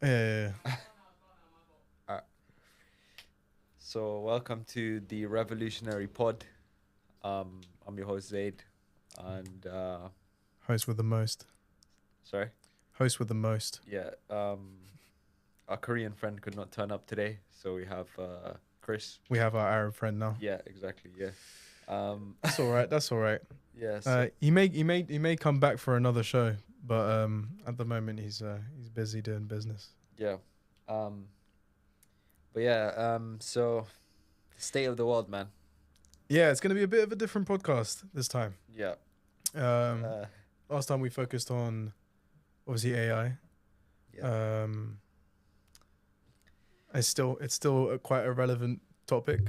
Yeah. Alright. So welcome to the Revolutionary Pod. I'm your host Zaid, and Host with the most. sorry, Host with the most. yeah, our Korean friend could not turn up today, so we have Chris. We have our Arab friend now. Yeah, exactly. Yeah, um, That's all right. That's all right. yeah, so, He may come back for another show, but at the moment he's busy doing business. yeah, um, but yeah, so the state of the world, man. Yeah, it's gonna be a bit of a different podcast this time. Yeah, Um, uh, last time we focused on obviously AI. yeah, It's still quite a relevant topic,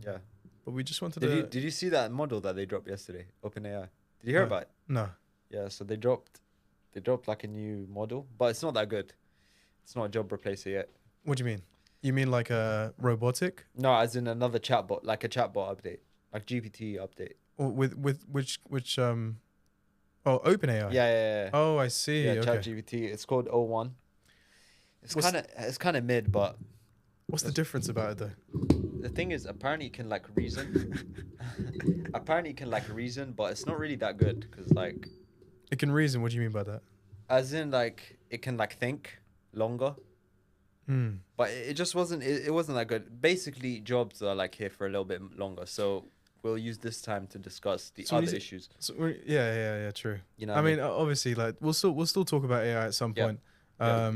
yeah. but we just wanted Did you see that model that they dropped yesterday? OpenAI. Did you hear about it? No. Yeah, so they dropped like a new model, but it's not that good. It's not a job replacer yet. What do you mean? You mean like a robotic? No, as in another chatbot, like a chatbot update, like GPT update. Or with which Oh, OpenAI. Yeah, yeah, yeah. Oh, I see. Yeah, Okay. ChatGPT. It's called O1. What's It's kind of mid, but what's the difference about it though? the thing is, apparently it can like reason. Apparently it can like reason, but it's not really that good because like, It can reason. What do you mean by that? as in like it can like think longer. Hmm. But it just wasn't. It wasn't that good. Basically, jobs are like here for a little bit longer, so we'll use this time to discuss the So other is it? issues. Yeah. True. You know I what I mean, mean? obviously, like we'll still talk about AI at some Yeah. point. Yeah.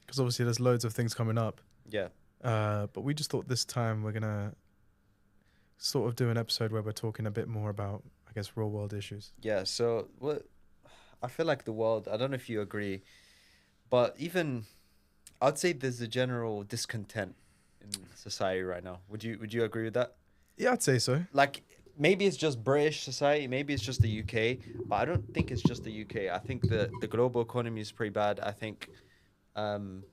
Because obviously there's loads of things coming up. Yeah. But we just thought this time we're gonna sort of do an episode where we're talking a bit more about, I guess, real world issues. Yeah. So what? I feel like the world. I don't know if you agree, but even I'd say there's a general discontent in society right now. Would you agree with that? Yeah, I'd say so. Like maybe it's just British society, maybe it's just the UK, but I don't think it's just the UK. I think the global economy is pretty bad. Um,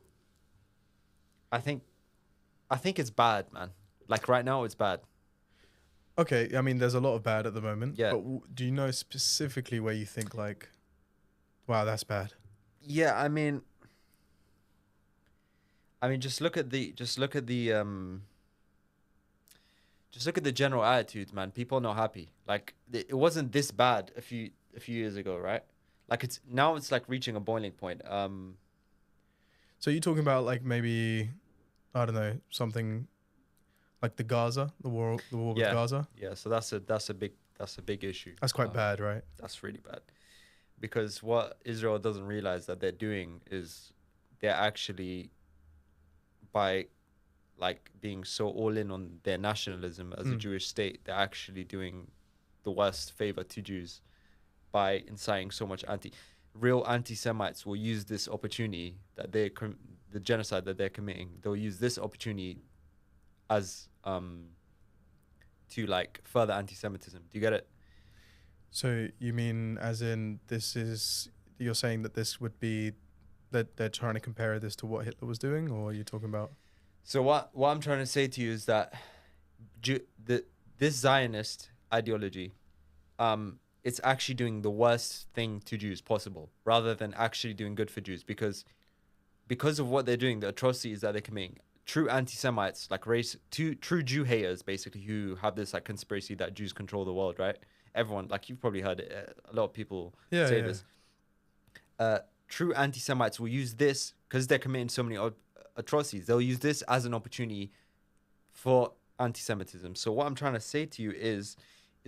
I think I think it's bad, man. Like right now, it's bad. Okay, I mean, there's a lot of bad at the moment. Yeah, But do you know specifically where you think like, wow, that's bad? yeah. I mean, just look at the general attitudes, man. People are not happy. Like it wasn't this bad a few years ago, right? Like it's now it's like reaching a boiling point. So you're talking about like maybe, I don't know, something like the war with Yeah, Gaza. yeah. So that's a big issue. That's quite bad, right? That's really bad because what Israel doesn't realize that they're doing is they're actually by like being so all in on their nationalism as a Mm. Jewish state, they're actually doing the worst favor to Jews by inciting so much real anti-Semites will use this opportunity that the genocide that they're committing. They'll use this opportunity as to like further anti-Semitism. Do you get it? So you mean as in you're saying that this would be that they're trying to compare this to what Hitler was doing, or are you talking about? So what I'm trying to say to you is that this Zionist ideology, it's actually doing the worst thing to Jews possible, rather than actually doing good for Jews, because of what they're doing, the atrocities that they're committing. True anti-Semites, like true Jew haters, basically, who have this like conspiracy that Jews control the world, right? Everyone, like you've probably heard it, a lot of people Yeah, say yeah. this. True anti-Semites will use this because they're committing so many atrocities. They'll use this as an opportunity for anti-Semitism. So what I'm trying to say to you is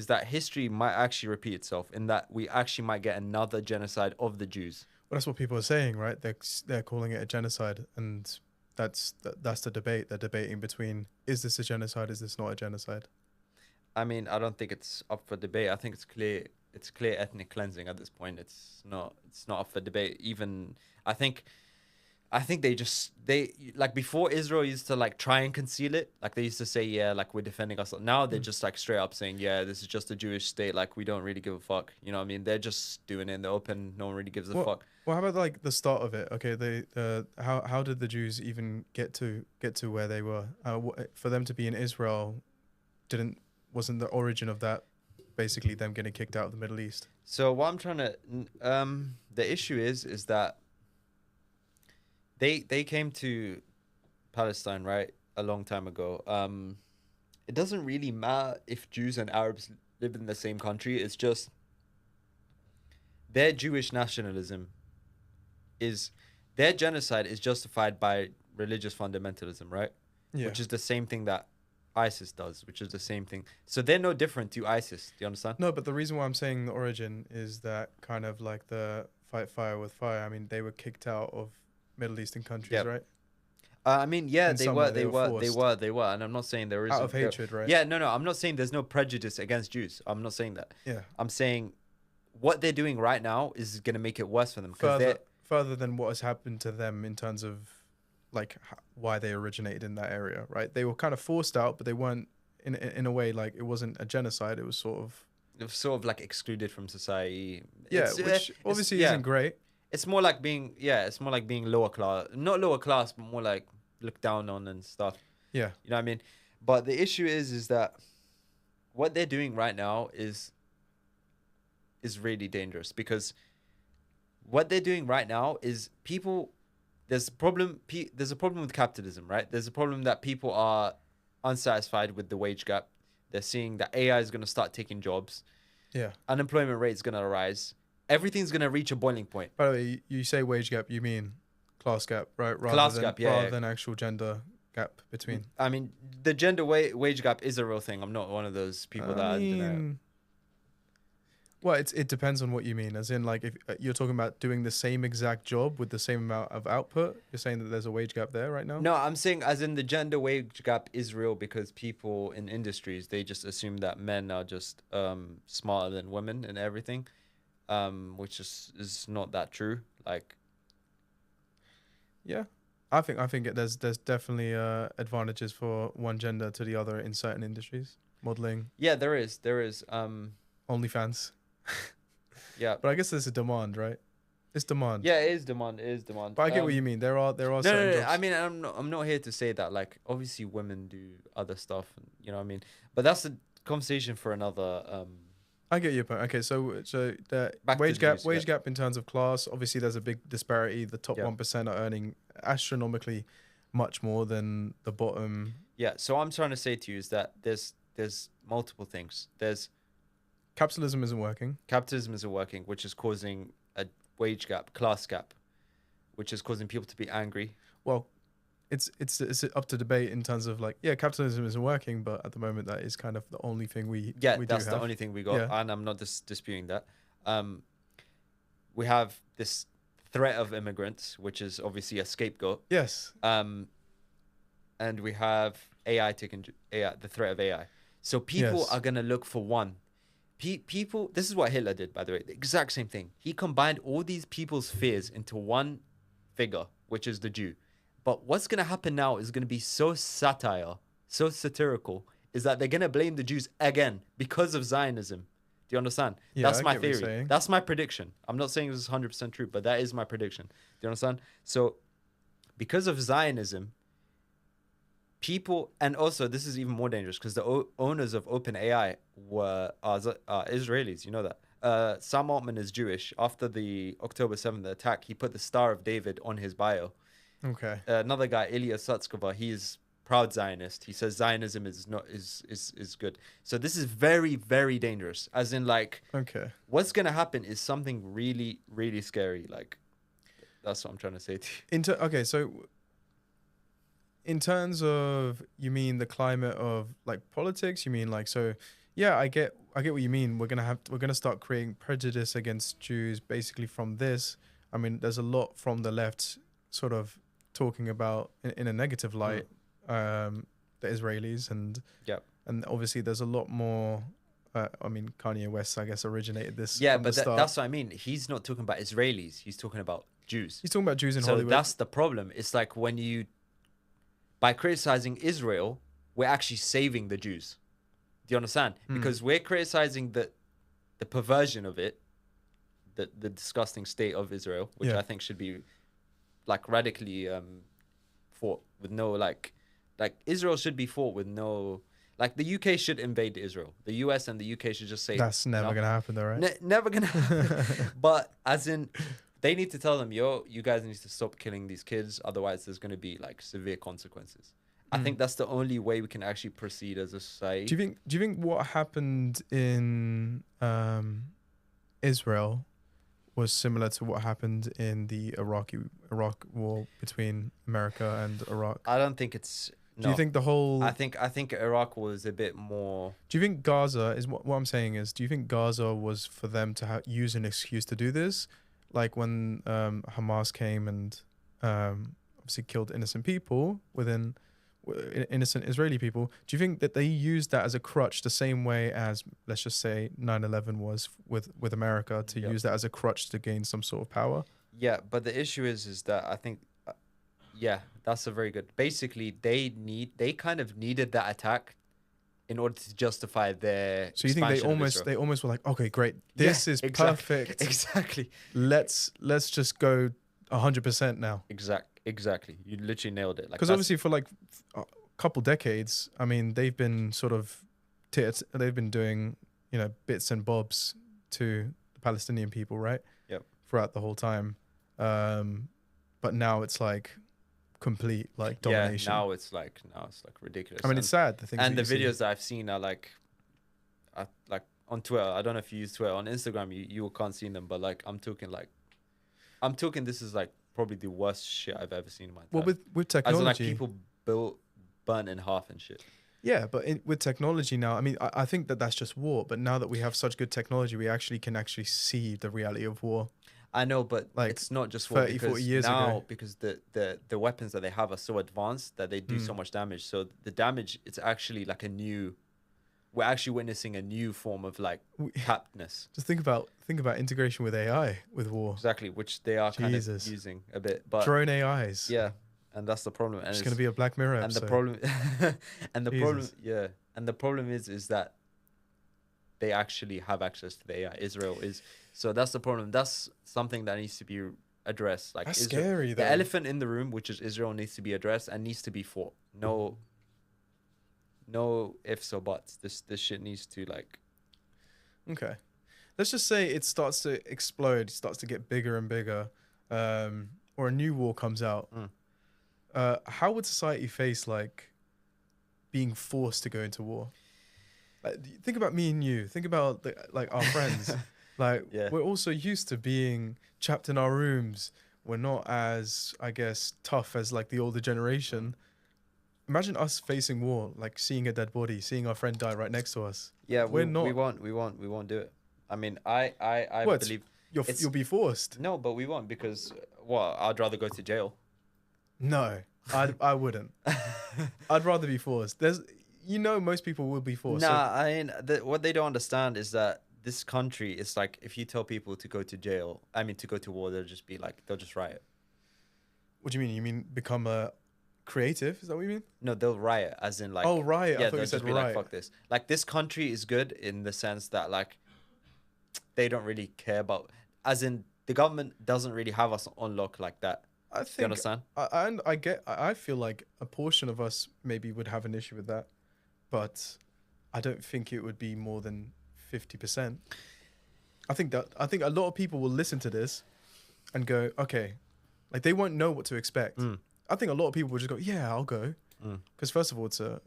that history might actually repeat itself, in that we actually might get another genocide of the Jews. Well, that's what people are saying, right? They're calling it a genocide, and that's the debate. They're debating between, is this a genocide? Is this not a genocide? I mean, I don't think it's up for debate. I think it's clear. It's clear ethnic cleansing at this point. It's not. It's not up for debate. Even I think. I think they like before Israel used to like try and conceal it. Like they used to say, yeah, like we're defending ourselves. Now they're Mm. just like straight up saying, yeah, this is just a Jewish state. Like we don't really give a fuck. You know what I mean? They're just doing it in the open. No one really gives a Well, fuck. well, how about like the start of it? Okay, how did the Jews even get to where they were? For them to be in Israel, didn't wasn't the origin of that basically them getting kicked out of the Middle East? So what I'm trying to the issue is that they came to Palestine, right, a long time ago. It doesn't really matter if Jews and Arabs live in the same country. It's just their Jewish nationalism is their genocide is justified by religious fundamentalism, right? Yeah. Which is the same thing that ISIS does, which is the same thing. So they're no different to ISIS. Do you understand? No, but the reason why I'm saying the origin is that kind of like the fight fire with fire. I mean, they were kicked out of Middle Eastern countries, Yep. right? I mean, yeah, In they some were, way, they were forced and I'm not saying there out isn't. of hatred, right? Yeah, no, I'm not saying there's no prejudice against Jews. I'm not saying that. Yeah. I'm saying what they're doing right now is going to make it worse for them because Further than what has happened to them in terms of like why they originated in that area, right? They were kind of forced out, but they weren't in a way like it wasn't a genocide. It was sort of like excluded from society. Yeah, which obviously isn't great. It's more like being lower class, not lower class, but more like looked down on and stuff. Yeah, you know what I mean. But the issue is that what they're doing right now is really dangerous because what they're doing right now is people. There's a problem. There's a problem with capitalism, right? There's a problem that people are unsatisfied with the wage gap. They're seeing that AI is going to start taking jobs. Yeah, unemployment rate is going to rise. Everything's going to reach a boiling point. By the way, you say wage gap, you mean class gap, right? Rather than actual gender gap between. I mean, the gender wage gap is a real thing. I'm not one of those people that. Well, it depends on what you mean. As in, like, if you're talking about doing the same exact job with the same amount of output, you're saying that there's a wage gap there right now? No, I'm saying as in the gender wage gap is real because people in industries, they just assume that men are just smarter than women and everything, which is not that true. Like, yeah, I think there's definitely advantages for one gender to the other in certain industries. Modeling. Yeah, there is. OnlyFans. Yeah, but I guess there's a demand, right? It's demand. Yeah, it is demand. But I get what you mean. There are certain jobs. I mean, I'm not here to say that. Like, obviously, women do other stuff. You know what I mean? But that's a conversation for another. I get your point. Okay, so the wage gap in terms of class. Obviously, there's a big disparity. The top 1% are earning astronomically much more than the bottom. Yeah. So I'm trying to say to you is that there's multiple things. There's capitalism isn't working, which is causing a wage gap, class gap, which is causing people to be angry. Well, it's up to debate in terms of like, yeah, capitalism isn't working, but at the moment that is kind of the only thing we that's the only thing we got, and I'm not disputing that. We have this threat of immigrants, which is obviously a scapegoat. Yes. And we have the threat of AI. So people are gonna look for one. People, this is what Hitler did, by the way. The exact same thing. He combined all these people's fears into one figure, which is the Jew. But what's going to happen now is going to be so satirical, is that they're going to blame the Jews again because of Zionism. Do you understand? Yeah, that's my theory. That's my prediction. I'm not saying this is 100% true, but that is my prediction. Do you understand? So because of Zionism, people, and also this is even more dangerous because the owners of OpenAI are Israelis. You know that. Sam Altman is Jewish. After the October 7th attack, he put the Star of David on his bio. Okay. Another guy, Ilya Sutskever, he's proud Zionist. He says Zionism is good. So this is very, very dangerous. As in, like, okay, what's gonna happen is something really, really scary. Like, that's what I'm trying to say to you. Okay, so in terms of, you mean the climate of like politics? You mean like, so yeah, I get what you mean. We're gonna start creating prejudice against Jews basically from this. I mean, there's a lot from the left sort of talking about in a negative light the Israelis and obviously there's a lot more. I mean, Kanye West, I guess, originated this. Yeah, but that's what I mean. He's not talking about Israelis. He's talking about Jews. He's talking about Jews in Hollywood. So that's the problem. It's like by criticizing Israel, we're actually saving the Jews. Do you understand? Because we're criticizing the perversion of it, the disgusting state of Israel, which I think should be like radically fought with no like Israel should be fought with no, like the UK should invade Israel. The US and the UK should just say that's never gonna happen though, right? Never gonna happen. But as in, They need to tell them, yo, you guys need to stop killing these kids, otherwise there's going to be like severe consequences. I think that's the only way we can actually proceed as a society. Do you think what happened in Israel was similar to what happened in the Iraq war between America and Iraq? I don't think it's Do you think the whole? I think Iraq was a bit more. Do you think Gaza is what I'm saying is? Do you think Gaza was for them to use an excuse to do this, like when Hamas came and obviously killed innocent people within innocent Israeli people? Do you think that they used that as a crutch, the same way as, let's just say, 9/11 was with America, to use that as a crutch to gain some sort of power? Yeah, but the issue is that I think, yeah, that's a very good. Basically, they kind of needed that attack in order to justify their. So you think they almost were like, okay, great, this is perfect. Exactly. Let's just go 100% now. Exactly. You literally nailed it. Like, because obviously for like a couple decades, I mean, they've been sort of they've been doing, you know, bits and bobs to the Palestinian people, right? Yep. Throughout the whole time, but now it's like complete like domination. Yeah, now it's like ridiculous. I mean, it's sad. The things and the videos that I've seen are like on Twitter. I don't know if you use Twitter. On Instagram, you can't see them, but like I'm talking. This is like probably the worst shit I've ever seen in my life. Well, with technology, as in, like, people burnt in half and shit. Yeah, but with technology now, I mean, I think that's just war. But now that we have such good technology, we can see the reality of war. I know, but like, it's not just war. 30, 40 years now, ago. Because the weapons that they have are so advanced that they do so much damage. So the damage, it's actually like we're actually witnessing a new form of like captness. Just think about integration with AI with war. Exactly, which they are kind of using a bit. But drone AIs. Yeah, and that's the problem. And it's going to be a Black Mirror episode. And the problem, and the problem is that they actually have access to the AI. Israel is. So that's the problem. That's something that needs to be addressed. Like, that's Israel, scary, though. The elephant in the room, which is Israel, needs to be addressed and needs to be fought. No ifs or buts. This shit needs to, like. Okay, let's just say it starts to explode, starts to get bigger and bigger, or a new war comes out. How would society face like being forced to go into war? Like, think about me and you. Think about like our friends. Like, we're also used to being trapped in our rooms. We're not as, I guess, tough as like the older generation. Imagine us facing war, like seeing a dead body, seeing our friend die right next to us. Yeah, we won't do it. I mean, I believe you'll be forced. No, but we won't, because I'd rather go to jail. No, I wouldn't. I'd rather be forced. Most people will be forced. Nah, I mean, what they don't understand is that this country is like, if you tell people to go to jail, I mean, to go to war, they'll just riot. What do you mean? You mean become a creative? Is that what you mean? No, they'll riot, as in like. Oh, riot. Yeah, I thought you said riot. Like, fuck this. Like, this country is good in the sense that like, they don't really care about, as in the government doesn't really have us on lock like that. I think. You understand? I feel like a portion of us maybe would have an issue with that, but I don't think it would be more than 50%. I think a lot of people will listen to this and go, okay, like they won't know what to expect. I think a lot of people will just go, yeah, I'll go, because first of all, they're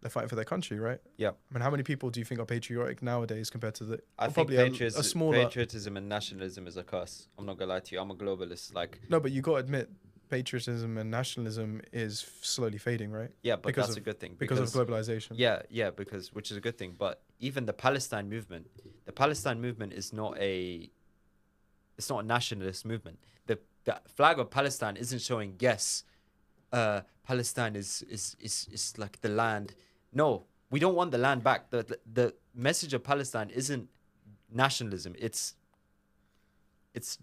fighting for their country, right? Yeah. I mean, how many people do you think are patriotic nowadays compared to the? I think probably a smaller. Patriotism and nationalism is a curse. I'm not gonna lie to you. I'm a globalist. Like. No, but you got to admit, patriotism and nationalism is slowly fading, right? Yeah, but that's a good thing because of globalization. Yeah, which is a good thing. But even the Palestine movement is not a nationalist movement. The flag of Palestine isn't showing Palestine is like the land. No, we don't want the land back. The message of Palestine isn't nationalism. It's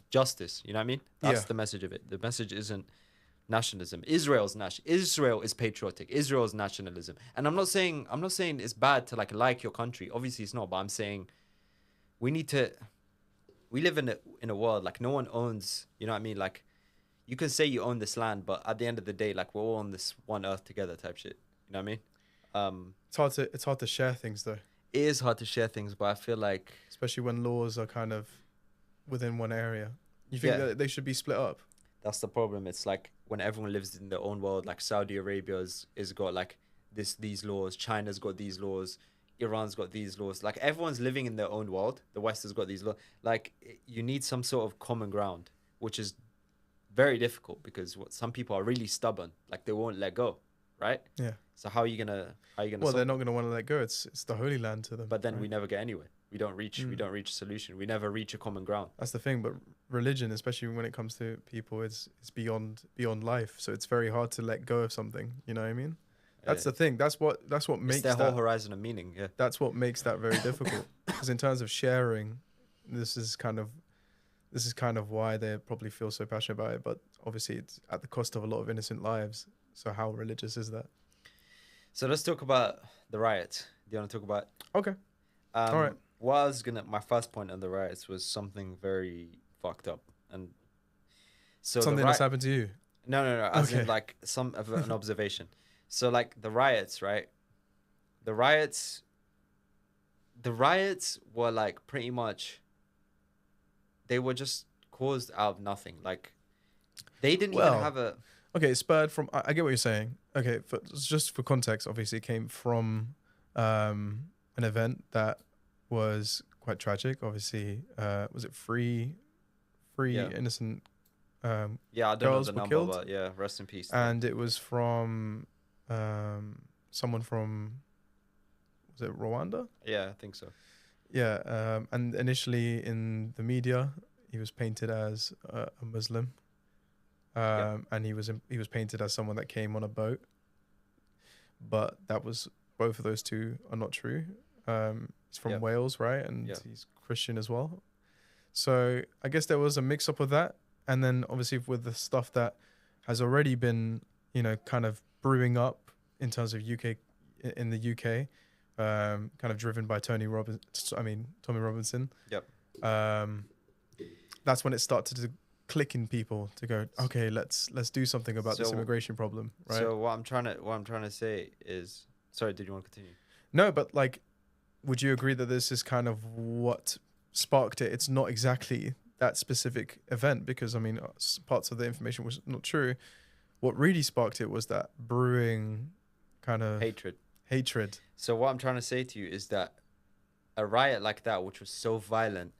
justice. You know what I mean? That's the message of it. The message isn't nationalism. Israel is patriotic. Israel is nationalism. And I'm not saying it's bad to like your country. Obviously it's not, but I'm saying we live in a world like no one owns, you know what I mean? Like, you can say you own this land, but at the end of the day, like, we're all on this one earth together type shit. You know what I mean? It's hard to share things though. It is hard to share things, but I feel like, especially when laws are kind of within one area. You think Yeah. that they should be split up? That's the problem. It's like when everyone lives in their own world, like Saudi Arabia's is got like these laws, China's got these laws, Iran's got these laws. Like everyone's living in their own world. The West has got these laws. Like you need some sort of common ground, which is very difficult because some people are really stubborn. Like they won't let go, right? Yeah. So how are you gonna Well, they're solve not it? going to want to let go. It's the holy land to them. But then right? we never get anywhere. We Mm. don't reach a solution. We never reach a common ground. That's the thing. But religion, especially when it comes to people, is beyond life. So it's very hard to let go of something. You know what I mean? That's Uh, the thing. That's what it's makes their whole that. horizon of meaning. Yeah. That's what makes that very difficult. Because in terms of sharing, this is kind of why they probably feel so passionate about it. But obviously, it's at the cost of a lot of innocent lives. So how religious is that? So let's talk about the riots. Do you want to talk about? Okay. All right. What I was gonna, my first point on the riots was something very fucked up, and so Something that's happened to you. no, as in Okay. like some of an observation. So like the riots, right? The riots, the riots were like pretty much, they were just caused out of nothing. Like they didn't even Well, have a okay, spurred from. I get what you're saying. Okay, just for context, obviously, it came from an event that was quite tragic. Obviously, was it three Yeah. innocent yeah, I don't know girls the were number, killed, but yeah, rest in peace. to them. and it was from someone from, was it Rwanda? Yeah, I think so. Yeah, and initially in the media, he was painted as a Muslim, Yeah. and he was painted as someone that came on a boat, but that was both of those two are not true. He's from Yeah. Wales, right? And Yeah. he's Christian as well. So I guess there was a mix up with that, and then obviously with the stuff that has already been, kind of brewing up in terms of in the UK, kind of driven by Tommy Robinson. Yep. That's when it started to click in people to go, okay, let's do something about this So- immigration problem, right? So what I'm trying to say is, sorry, did you want to continue? No, but like, would you agree that this is kind of what sparked it? It's not exactly that specific event because I mean, parts of the information was not true. What really sparked it was that brewing kind of hatred. So what I'm trying to say to you is that a riot like that, which was so violent,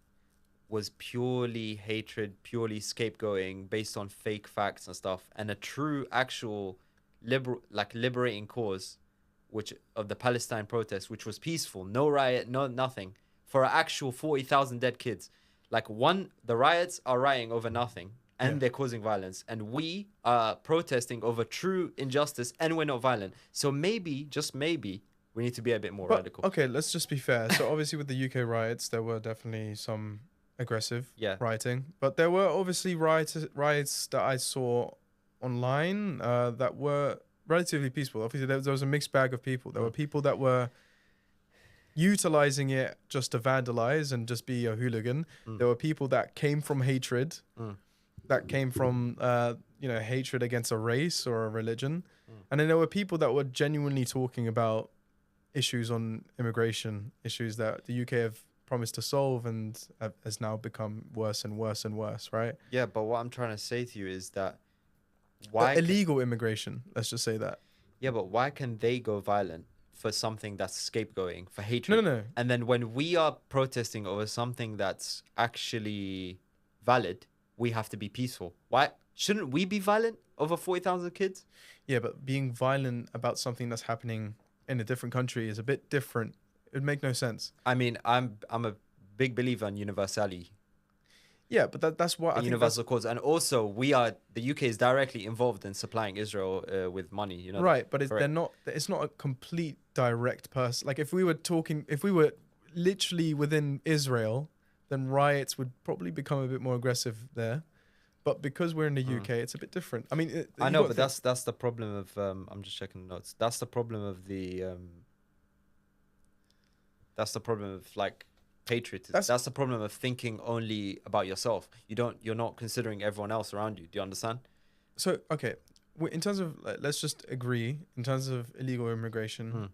was purely hatred, purely scapegoating based on fake facts and stuff, and a true, actual, liberating cause, which of the Palestine protest, which was peaceful, no riot, no nothing, for an actual 40,000 dead kids. The riots are rioting over nothing, and Yeah. they're causing violence, and we are protesting over true injustice, and we're not violent. So maybe, just maybe, we need to be a bit more But radical. okay, let's just be fair. So obviously with the UK riots, there were definitely some aggressive Yeah. rioting, but there were obviously riots that I saw online that were relatively peaceful. Obviously, there was a mixed bag of people. There were people that were utilizing it just to vandalize and just be a hooligan. Mm. There were people that came from hatred, Mm. that came from hatred against a race or a religion, Mm. and then there were people that were genuinely talking about issues on immigration, issues that the UK have promised to solve and has now become worse and worse and worse, right? Yeah, but what I'm trying to say to you is that why Illegal immigration, let's just say that. yeah, but why can they go violent for something that's scapegoating for hatred? No. And then when we are protesting over something that's actually valid, we have to be peaceful. Why shouldn't we be violent over 40,000 kids? Yeah, but being violent about something that's happening in a different country is a bit different. It would make no sense. I mean, I'm a big believer in universality, Yeah, but that's what I a think. universal cause, and also the UK is directly involved in supplying Israel with money. You know, Right, but correct. they're not. It's not a complete direct person. Like if we were literally within Israel, then riots would probably become a bit more aggressive there. But because we're in the UK, it's a bit different. I mean, I know, but that's the problem of I'm just checking the notes. That's the problem of that's the problem of like patriotism. That's the problem of thinking only about yourself. You're not considering everyone else around you. Do you understand? So okay, in terms of let's just agree in terms of illegal immigration.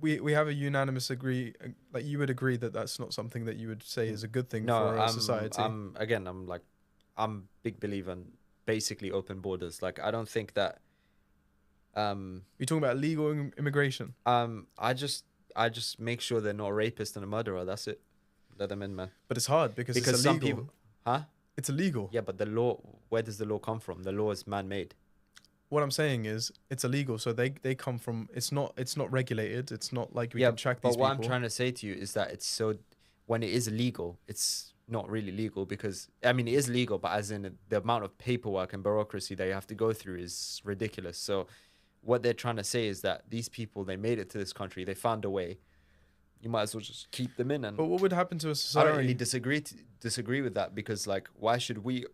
we have a unanimous agree. Like you would agree that that's not something that you would say is a good thing No, for a society. I'm like, I'm big believer in basically open borders. Like, I don't think that, You're talking about legal immigration, I just make sure they're not a rapist and a murderer. That's it. Let them in, man. but it's hard because Because it's some illegal. people, huh? It's illegal. Yeah, but the law, where does the law come from? The law is man-made. What I'm saying is it's illegal. So they come from. It's not regulated. It's not like we Yeah, can track but these what people. I'm trying to say to you is that it's so, when it is illegal, it's not really legal because, I mean, it is legal, but as in the amount of paperwork and bureaucracy that you have to go through is ridiculous. So what they're trying to say is that these people, they made it to this country, they found a way. You might as well just keep them in. And But what would happen to a I society? don't really disagree with that because, like, why should we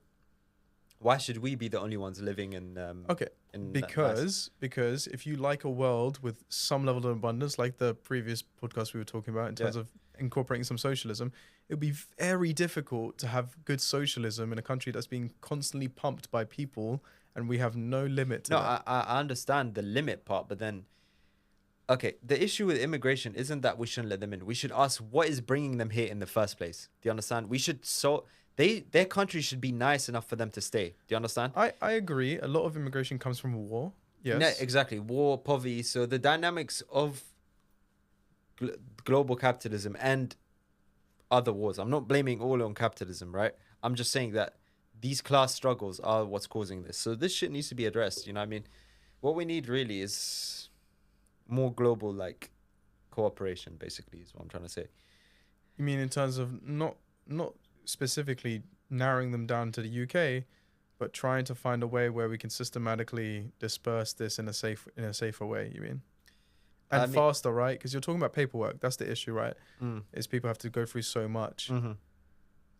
be the only ones living in Okay, in that because if you like a world with some level of abundance, like the previous podcast we were talking about in terms of incorporating some socialism, it would be very difficult to have good socialism in a country that's being constantly pumped by people, and we have no limit to No, that. I understand the limit part, but then, okay, the issue with immigration isn't that we shouldn't let them in. We should ask what is bringing them here in the first place. Do you understand? We should their country should be nice enough for them to stay. Do you understand? I agree. A lot of immigration comes from war. Yes. No, exactly. War, poverty. So the dynamics of global capitalism and other wars. I'm not blaming all on capitalism, right? I'm just saying that these class struggles are what's causing this. So this shit needs to be addressed. You know what I mean? What we need really is more global, like, cooperation, basically, is what I'm trying to say. You mean in terms of not specifically narrowing them down to the UK, but trying to find a way where we can systematically disperse this in a safer way, you mean? And I mean- faster, right? Because you're talking about paperwork. That's the issue, right? Mm. Is people have to go through so much. Mm-hmm.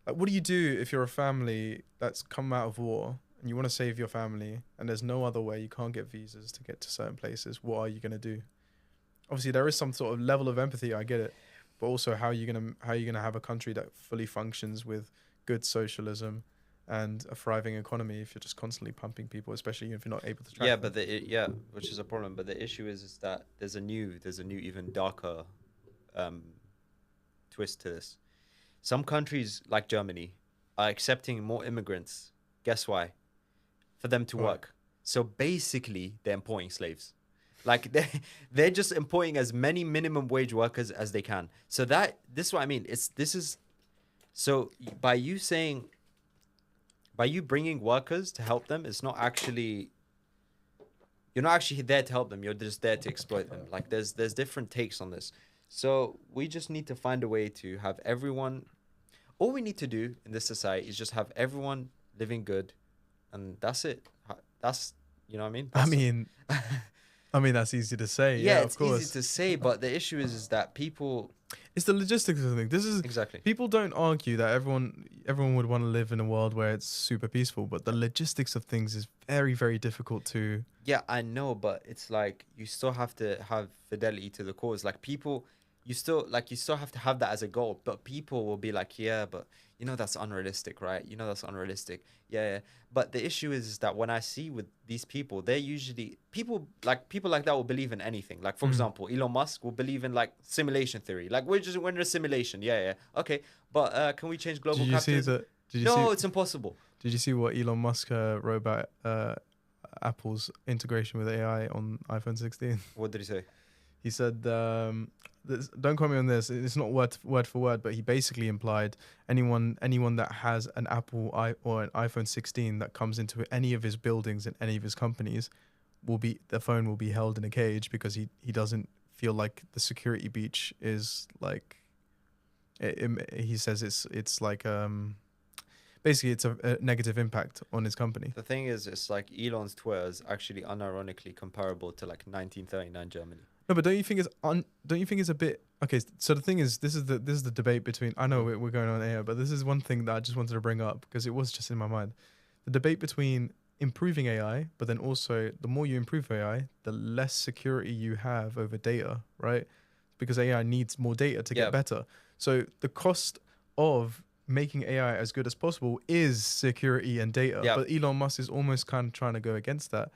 Like, what do you do if you're a family that's come out of war and you want to save your family and there's no other way, you can't get visas to get to certain places? What are you going to do? Obviously, there is some sort of level of empathy. I get it. But also, how are you gonna have a country that fully functions with good socialism and a thriving economy if you're just constantly pumping people, especially if you're not able to track Yeah, them? but which is a problem. But the issue is that there's a new, even darker twist to this. Some countries like Germany are accepting more immigrants. Guess why? For them to Why? work. So basically, they're employing slaves. Like they're just employing as many minimum wage workers as they can. So this is what I mean. So by you bringing workers to help them, you're not actually there to help them. You're just there to exploit them. Like there's different takes on this. So we just need to find a way to have everyone. All we need to do in this society is just have everyone living good, and that's it. That's, you know what I mean? I mean, that's easy to say. Yeah, Yeah, it's of course. easy to say, but the issue is that people It's the logistics of the thing. This is exactly. people don't argue that everyone would want to live in a world where it's super peaceful, but the logistics of things is very, very difficult to. Yeah, I know, but it's like you still have to have fidelity to the cause. Like people, you still have to have that as a goal. But people will be like, yeah, but you know that's unrealistic, right? You know that's unrealistic. Yeah. But the issue is that when I see with these people, they're usually people like that will believe in anything. Like for example, Elon Musk will believe in like simulation theory. Like we're in a simulation. Yeah. Okay, but can we change global Did you see capitalism? that? Did you No, see? it's impossible. Did you see what Elon Musk wrote about Apple's integration with AI on iPhone 16? What did he say? He said, don't quote me on this, it's not word for word, but he basically implied anyone that has an Apple or an iPhone 16 that comes into any of his buildings in any of his companies, the phone will be held in a cage because he doesn't feel like the security breach is like, he says it's like basically it's a negative impact on his company. The thing is, it's like Elon's Twitter is actually unironically comparable to like 1939 Germany. No, but don't you think it's a bit okay? So the thing is, this is the debate between. I know we're going on air, but this is one thing that I just wanted to bring up because it was just in my mind. The debate between improving AI, but then also the more you improve AI, the less security you have over data, right? Because AI needs more data to get better. So the cost of making AI as good as possible is security and data. Yeah. But Elon Musk is almost kind of trying to go against that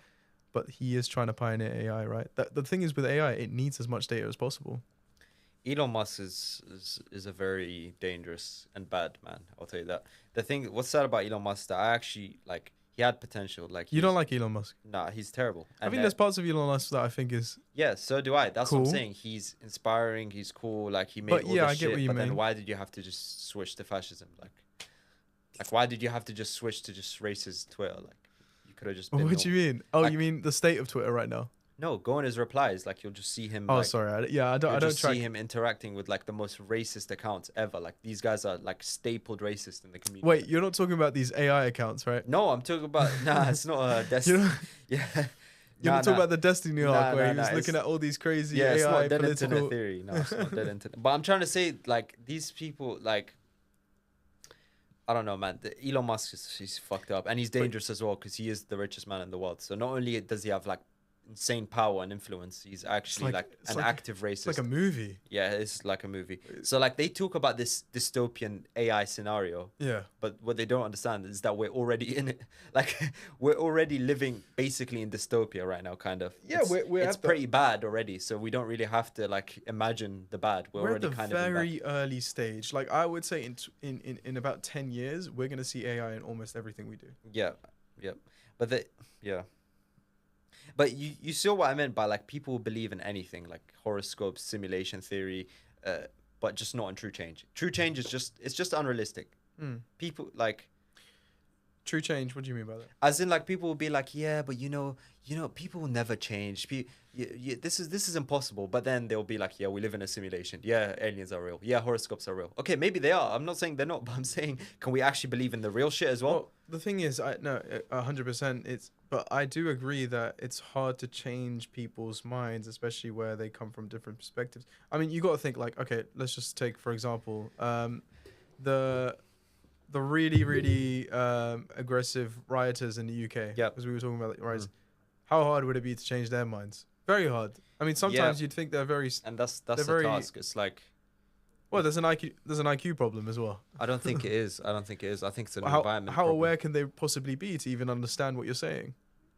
but he is trying to pioneer AI, right? The thing is with AI, it needs as much data as possible. Elon Musk is a very dangerous and bad man. I'll tell you that. The thing, what's sad about Elon Musk, that I actually like. He had potential. Like, You don't like Elon Musk? nah, he's terrible. I And think there's parts of Elon Musk that I think is yeah, so do I. That's what I'm cool. saying. He's inspiring. He's cool. Like, he made But all yeah, this I get shit. what you But then mean. why did you have to just switch to fascism? Like why did you have to just switch to just racist Twitter? Like, you could have just been. What do you mean? Oh, Like, you mean the state of Twitter right now? no, go on his replies. Like, you'll just see him. Oh, Like, sorry. I you'll don't just track. see him interacting with like the most racist accounts ever. Like, these guys are like stapled racist in the community. Wait, you're not talking about these AI accounts, right? No, I'm talking about. Nah, it's not a You're destiny. not, Yeah. you're not talking about the Destiny arc Nah, where nah, he was nah, looking it's- at all these crazy Yeah, it's AI not dead political. internet theory. No, it's not dead internet. But I'm trying to say, like, these people, like, I don't know, man. Elon Musk he's fucked up, and he's dangerous as well because he is the richest man in the world. So not only does he have like insane power and influence, he's actually like it's an like- active racist. It's like a movie. Yeah, it's like a movie. So like they talk about this dystopian AI scenario, Yeah. but what they don't understand is that we're already in it. Like, we're already living basically in dystopia right now, kind of. Yeah, it's, we're it's at the- pretty bad already, so we don't really have to like imagine the bad. We're We're at already the kind of in bad. very early stage. Like I would say in about 10 years, we're going to see AI in almost everything we do. Yeah, yeah, but but you saw what I meant by like people believe in anything like horoscopes, simulation theory, but just not in true change. True change is just unrealistic. People like. True change. What do you mean by that? As in, like, people will be like, yeah, but you know, people will never change. This is impossible. But then they'll be like, yeah, we live in a simulation. Yeah, aliens are real. Yeah, horoscopes are real. Okay, maybe they are. I'm not saying they're not, but I'm saying, can we actually believe in the real shit as well? Well, the thing is, 100%. But I do agree that it's hard to change people's minds, especially where they come from different perspectives. I mean, you got to think like, okay, let's just take for example, the really aggressive rioters in the UK. Yeah. Because we were talking about the riots. How hard would it be to change their minds? Very hard. I mean, sometimes you'd think they're very. And that's they're the very- task. It's like, Well, there's an IQ problem as well. I don't think it is. I don't think it is. I think it's an How environment. how problem. aware can they possibly be to even understand what you're saying?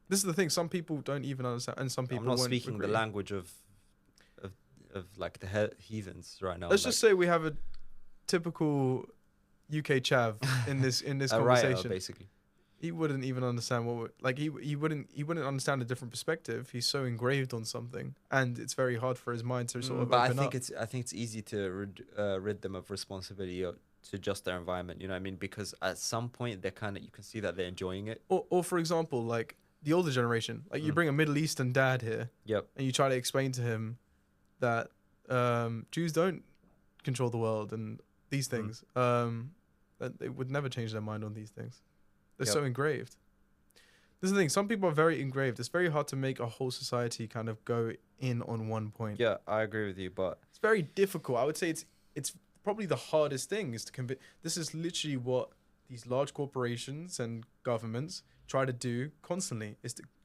This is the thing. Some people don't even understand, and some people I'm not won't speaking agree. the language of like the heathens right now. Let's like, just say we have a typical UK chav in this a rioter, conversation. basically. He wouldn't even understand what he wouldn't understand a different perspective. He's so engraved on something, and it's very hard for his mind to sort of But open up. I think it's easy to rid them of responsibility to just their environment. You know what I mean? Because at some point you can see that they're enjoying it. Or for example, like the older generation, like you bring a Middle Eastern dad here, Yep. and you try to explain to him that Jews don't control the world and these things. That they would never change their mind on these things. They're so engraved. This is the thing. Some people are very engraved. It's very hard to make a whole society kind of go in on one point. Yeah, I agree with you, but It's very difficult. I would say it's probably the hardest thing is to convince. This is literally what these large corporations and governments try to do constantly.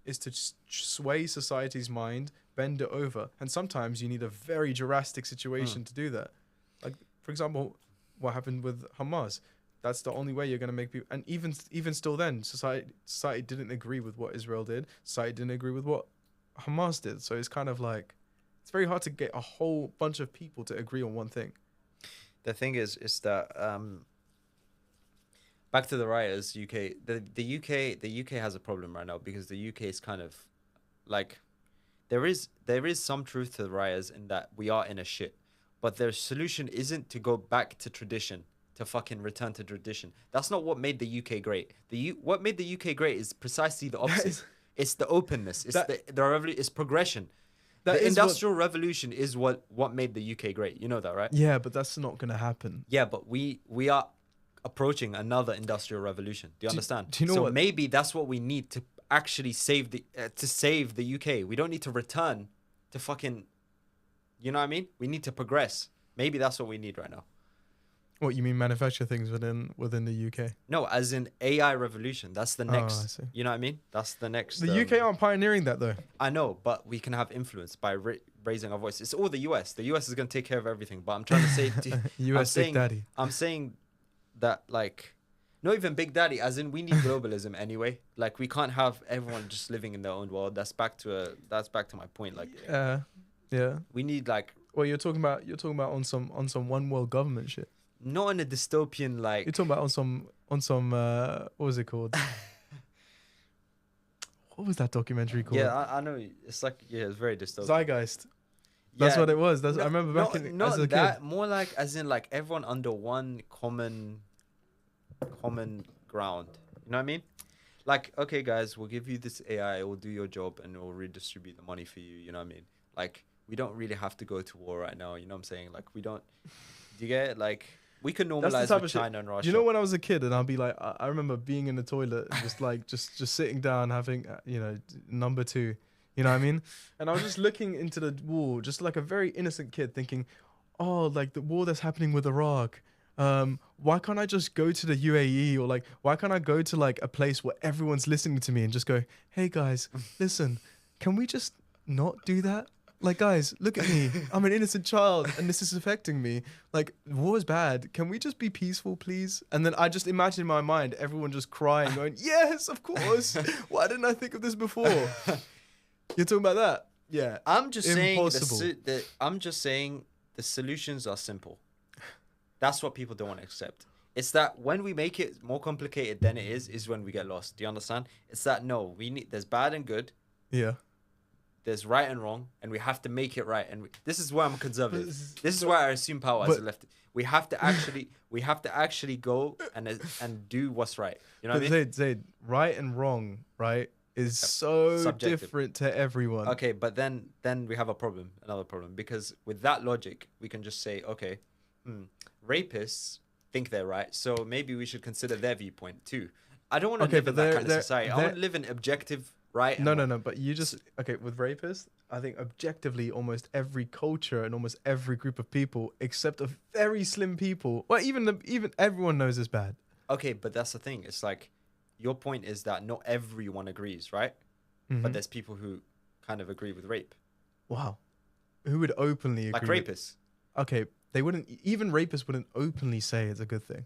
Is to sway society's mind, bend it over, and sometimes you need a very drastic situation to do that. Like for example, what happened with Hamas. That's the only way you're going to make people. And even still then, society didn't agree with what Israel did. Society didn't agree with what Hamas did. So it's kind of like, it's very hard to get a whole bunch of people to agree on one thing. the thing is that back to the rioters, UK. The UK has a problem right now because the UK is kind of like there is some truth to the rioters in that we are in a shit, but their solution isn't to go back to tradition. To fucking return to tradition. That's not what made the UK great. What made the UK great is precisely the opposite. It's the openness. It's it's progression. The Industrial Revolution is what made the UK great. You know that, right? Yeah, but that's not going to happen. Yeah, but we are approaching another Industrial Revolution. Do you understand? do you know so what? maybe that's what we need to actually save the UK. We don't need to return to fucking. You know what I mean? We need to progress. Maybe that's what we need right now. What you mean, manufacture things within the UK? No, as in AI revolution. That's the next. I see. You know what I mean? That's the next. The UK aren't pioneering that though. I know, but we can have influence by raising our voice. It's all the US. The US is going to take care of everything. But I'm trying to say, US Big Daddy. I'm saying that like Not even Big Daddy, as in we need globalism anyway. Like we can't have everyone just living in their own world. That's back to my point. Like Yeah. we need like Well, you're talking about on some one world government shit. not in a dystopian like. You're talking about on some what was it called? What was that documentary called? Yeah, I know. It's like it's very dystopian. Zeitgeist. That's what it was. I remember back not as a that, kid. more like as in like everyone under one common ground. You know what I mean? Like, okay, guys, we'll give you this AI, it will do your job, and it will redistribute the money for you. You know what I mean? Like, we don't really have to go to war right now. You know what I'm saying? Like, we don't. Do you get it? Like, we can normalize with China and Russia. You know, when I was a kid, and I'll be like, I remember being in the toilet, just like just sitting down, having number two. You know what I mean? And I was just looking into the wall, just like a very innocent kid, thinking, oh, like the war that's happening with Iraq. Why can't I just go to the UAE, or like why can't I go to like a place where everyone's listening to me and just go, hey guys, listen, can we just not do that? Like, guys, look at me. I'm an innocent child and this is affecting me. Like, war is bad. Can we just be peaceful, please? And then I just imagine in my mind everyone just crying, going, yes, of course. Why didn't I think of this before? You're talking about that? Yeah. I'm just Impossible. saying the solutions are simple. That's what people don't want to accept. It's that when we make it more complicated than it is when we get lost. Do you understand? It's that no, there's bad and good. Yeah. There's right and wrong, and we have to make it right. And this is why I'm a conservative. This is why I assume power as a lefty. We have to actually go and do what's right. You know what I mean? Zaid, right and wrong, right, is so subjective. Different to everyone. Okay, but then we have another problem, because with that logic, we can just say, okay, rapists think they're right, so maybe we should consider their viewpoint too. I don't want to live in that kind of society. I want to live in objective right. No. But you just with rapists, I think objectively, almost every culture and almost every group of people, except a very slim people, well, even everyone knows it's bad. Okay, but that's the thing. It's like your point is that not everyone agrees, right? Mm-hmm. But there's people who kind of agree with rape. Wow, who would openly agree? Like rapists. Okay, they wouldn't. Even rapists wouldn't openly say it's a good thing.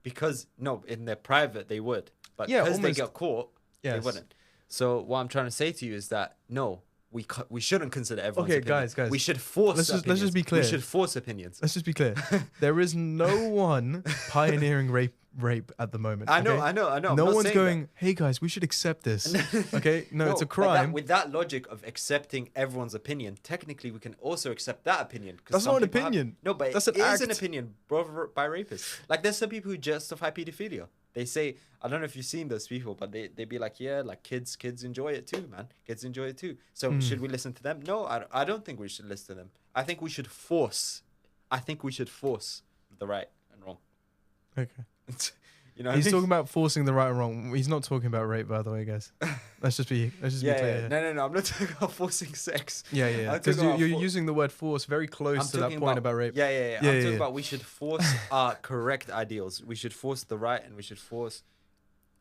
Because no, in their private they would, but Yeah, because they almost- got caught, they Yes. wouldn't. So what I'm trying to say to you is that no, we shouldn't consider everyone's Okay, opinion. guys. We should force. Let's just opinions. be clear. We should force opinions. Let's just be clear. There is no one pioneering rape at the moment. I know. okay? I'm No not one's saying going, hey guys, we should accept this. Okay? No, it's a but crime. with that logic of accepting everyone's opinion, technically we can also accept that opinion. 'cause That's some not an people opinion. No, but That's it an is an act. opinion brought by rapists. Like there's some people who justify pedophilia. They say, I don't know if you've seen those people, but they be like, yeah, like kids enjoy it too, man. Kids enjoy it too. So should we listen to them? No, I don't think we should listen to them. I think we should force the right and wrong. Okay. You know what He's I mean? talking about forcing the right and wrong. He's not talking about rape, by the way, guys. Let's just be Yeah, clear. yeah. No. I'm not talking about forcing sex. Yeah. I'm Because talking about you're using the word force very close to that point about rape. Yeah. I'm talking about we should force our correct ideals. We should force the right, and we should force,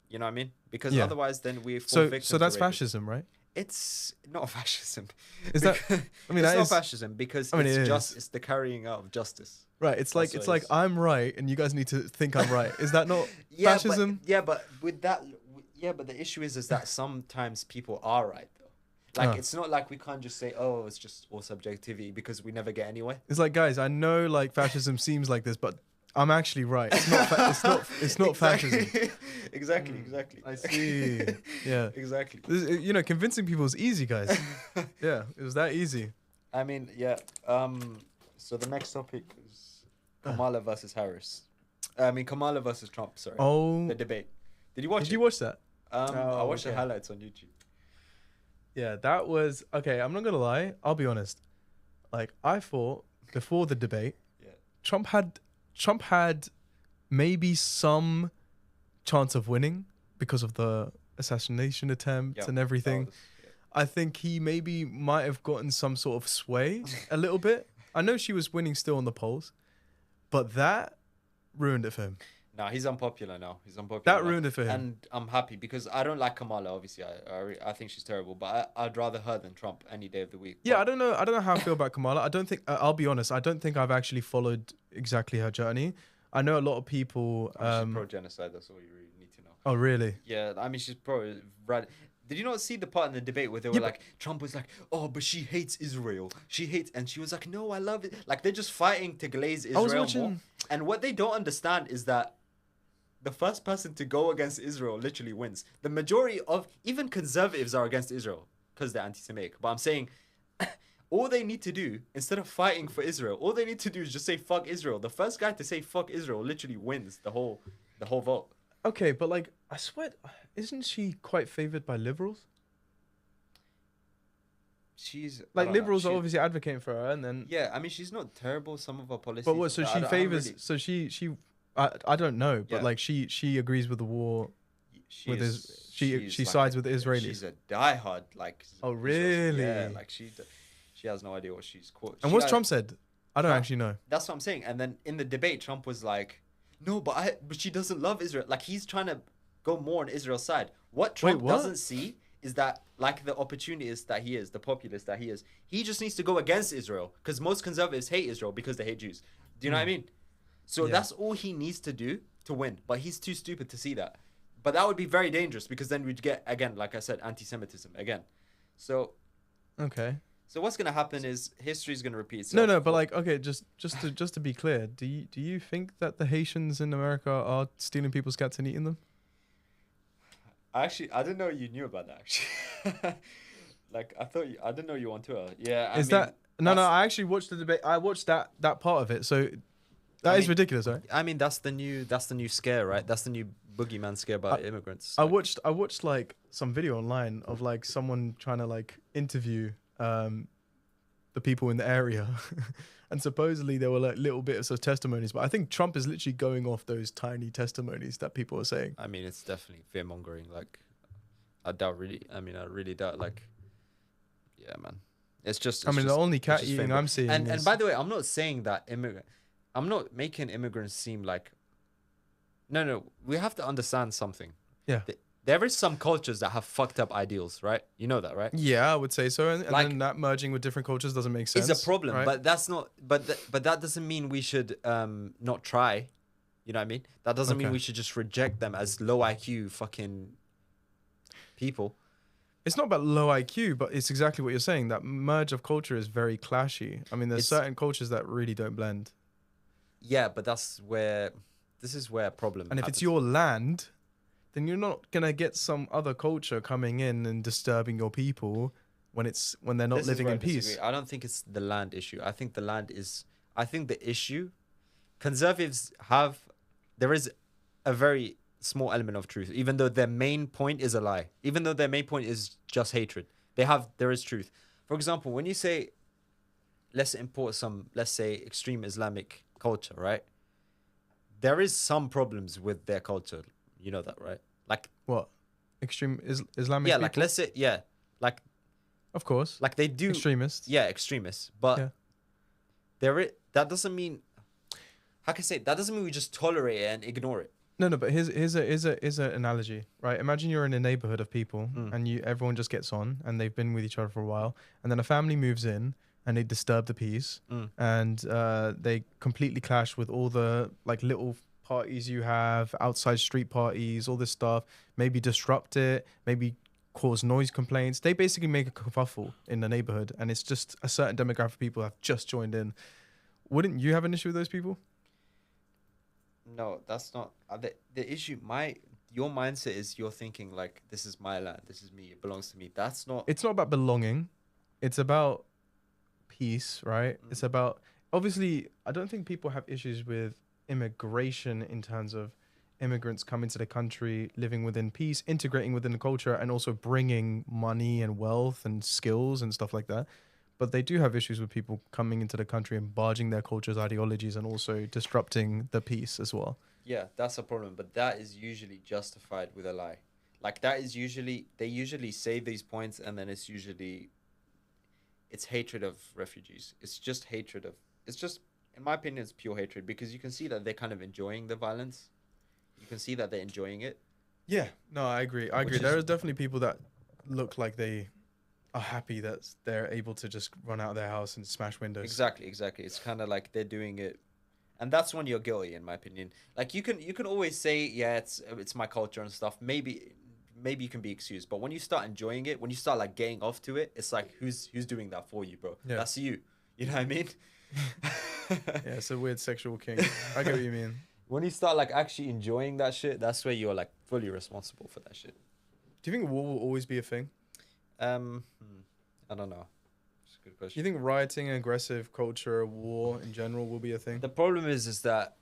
you know what I mean? Because Yeah. otherwise, then we fall So victim that's to rapists. fascism, right? It's not fascism. Is that? Because- I mean, it's that not is fascism because I mean, it's it just is. it's the carrying out of justice. right. It's like That's what it is. I'm right, and you guys need to think I'm right. Is that not Yeah, fascism? but with that, but the issue is that sometimes people are right though. Like it's not like we can't just say, oh, it's just all subjectivity, because we never get anywhere. It's like, guys, I know like fascism seems like this, but I'm actually right. It's not. It's not fascism. Exactly. I see. Yeah. Exactly. Convincing people is easy, guys. Yeah, it was that easy. I mean, yeah. So the next topic is Kamala versus Harris. Kamala versus Trump. Sorry. Oh, The debate. Did you watch did it? you watch that? I watched the okay. highlights on YouTube. Yeah, that was okay. I'm not gonna lie. I'll be honest. Like, I thought before the debate, Yeah. Trump had maybe some chance of winning because of the assassination attempt Yeah, and everything. that was- yeah. I think he maybe might have gotten some sort of sway a little bit. I know she was winning still on the polls, but that ruined it for him. No, he's unpopular now. That ruined it for him. And I'm happy because I don't like Kamala. Obviously, I think she's terrible. But I'd rather her than Trump any day of the week. Yeah, But I don't know how I feel about Kamala. I don't think I'll be honest. I don't think I've actually followed exactly her journey. I know a lot of people. I mean, she's pro-genocide. That's all you really need to know. Oh, really? Yeah, I mean, she's pro. Did you not see the part in the debate where they were Yeah, like, Trump was like, "Oh, but she hates Israel. She hates," and she was like, "No, I love it." Like they're just fighting to glaze I was Israel more. watching. And what they don't understand is that the first person to go against Israel literally wins. The majority of even conservatives are against Israel because they're anti-Semitic. But I'm saying all they need to do, instead of fighting for Israel, all they need to do is just say fuck Israel. The first guy to say fuck Israel literally wins the whole vote. Okay, but like, I swear, isn't she quite favored by liberals? She's I Like, don't know, liberals are she- obviously advocating for her, and then. Yeah, I mean she's not terrible. Some of her policies. But what? So but she I don't favors. really- So she. I don't know, but Yeah. like she agrees with the war. she with is- she she's sides like with the Israelis. She's a diehard like. Oh, Israel- Yeah, really? like she has no idea what she's called. And what's Trump said? I don't Trump- actually know. That's what I'm saying. And then in the debate, Trump was like, "No, but she doesn't love Israel." Like he's trying to go more on Israel's side. What Trump what? doesn't see is that, like the opportunist that he is, the populist that he is, he just needs to go against Israel because most conservatives hate Israel because they hate Jews. Do you know what I mean? So Yeah. that's all he needs to do to win. But he's too stupid to see that. But that would be very dangerous because then we'd get, again, like I said, anti-Semitism again. So Okay. what's gonna happen is history's gonna repeat itself. No, but like, okay, just to be clear, do you think that the Haitians in America are stealing people's cats and eating them? I didn't know you knew about that. Actually, like I didn't know you were on Twitter. Yeah, Is that no? I actually watched the debate. I watched that part of it. So that is mean, ridiculous, right? I mean, that's the new scare, right? That's the new boogeyman scare about immigrants. I watched like some video online of like someone trying to like interview the people in the area, and supposedly there were like little bits of testimonies, but I think Trump is literally going off those tiny testimonies that people are saying. I mean, it's definitely fear mongering. Like, I really doubt. Like, yeah, man. It's just. I mean, the only it's cat just eating fear- I'm seeing And is by the way, I'm not saying that I'm not making immigrants seem like. No. We have to understand something. Yeah. There is some cultures that have fucked up ideals, right? You know that, right? yeah, I would say so, and Like- then that merging with different cultures doesn't make sense. It's a problem, right? but that's not. But that doesn't mean we should not try. You know what I mean? That doesn't mean Okay. we should just reject them as low IQ fucking people. It's not about low IQ, but it's exactly what you're saying. That merge of culture is very clashy. I mean, there's It's- certain cultures that really don't blend. Yeah, but this is where a problem. And if it's happens. your land, then you're not gonna get some other culture coming in and disturbing your people when they're not This is living where in I disagree. peace. I don't think it's the land issue. I think the issue, conservatives there is a very small element of truth, even though their main point is a lie. Even though their main point is just hatred, there is truth. For example, when you say, let's import some, let's say, extreme Islamic culture, right? There is some problems with their culture. You know that, right? Like, What? Extreme Islamic yeah, people? like let's say, yeah, like Of course. they do, Extremists. yeah, extremists. But Yeah. that doesn't mean, how can I say, that doesn't mean we just tolerate it and ignore it. No, but here's an analogy, right? Imagine you're in a neighborhood of people and everyone just gets on and they've been with each other for a while, and then a family moves in and they disturb the peace and they completely clash with all the like little parties you have, outside street parties, all this stuff, maybe disrupt it, maybe cause noise complaints. They basically make a kerfuffle in the neighborhood, and it's just a certain demographic of people have just joined in. Wouldn't you have an issue with those people? No, that's not the issue. Your mindset is you're thinking like, this is my land, this is me, it belongs to me. That's not. It's not about belonging. It's about peace, right? It's about, obviously, I don't think people have issues with immigration in terms of immigrants coming to the country, living within peace, integrating within the culture, and also bringing money and wealth and skills and stuff like that. But they do have issues with people coming into the country and barging their cultures, ideologies, and also disrupting the peace as well. Yeah, that's a problem, but that is usually justified with a lie. Like they usually say these points, and then it's hatred of refugees. It's just in my opinion, it's pure hatred, because you can see that they're kind of enjoying the violence. You can see that they're enjoying it. Yeah, no, I agree. There is definitely people that look like they are happy that they're able to just run out of their house and smash windows. Exactly. It's kind of like they're doing it, And that's when you're guilty, in my opinion. Like you can always say, yeah, it's my culture and stuff. Maybe you can be excused, but when you start enjoying it, when you start like getting off to it, it's like who's doing that for you, bro? Yeah. That's you. You know what I mean? Yeah, it's a weird sexual kink. I get what you mean. When you start like actually enjoying that shit, that's where you're like fully responsible for that shit. Do you think war will always be a thing? I don't know. It's a good Do question. you think rioting, aggressive culture, war in general will be a thing? The problem is that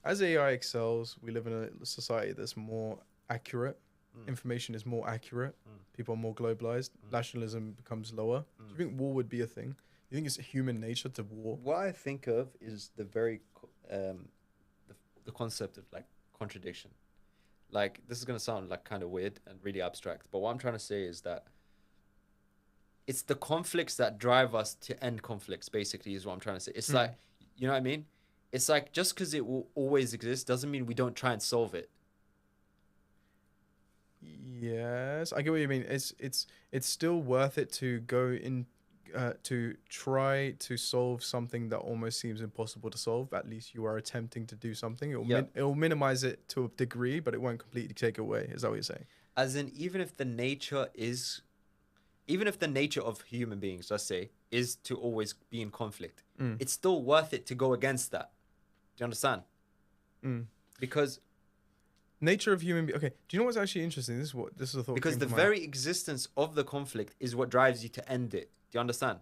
As AI excels, we live in a society that's more accurate. Information is more accurate. People are more globalized. Nationalism becomes lower. Do you think war would be a thing? Do you think it's human nature to war? what I think of is the concept of like contradiction. Like this is gonna sound like kind of weird and really abstract, but what I'm trying to say is that it's the conflicts that drive us to end conflicts. Basically, is what I'm trying to say. It's like, you know what I mean? It's like just because it will always exist doesn't mean we don't try and solve it. Yes, I get what you mean. It's still worth it to go in to try to solve something that almost seems impossible to solve. At least you are attempting to do something. It'll minimize it to a degree, but it won't completely take away. Is that what you're saying? As in, even if the nature of human beings, let's say, is to always be in conflict, it's still worth it to go against that. Do you understand? Because Nature of human. Okay. Do you know what's actually interesting? This is a thought. because came the to mind. very existence of the conflict is what drives you to end it. Do you understand?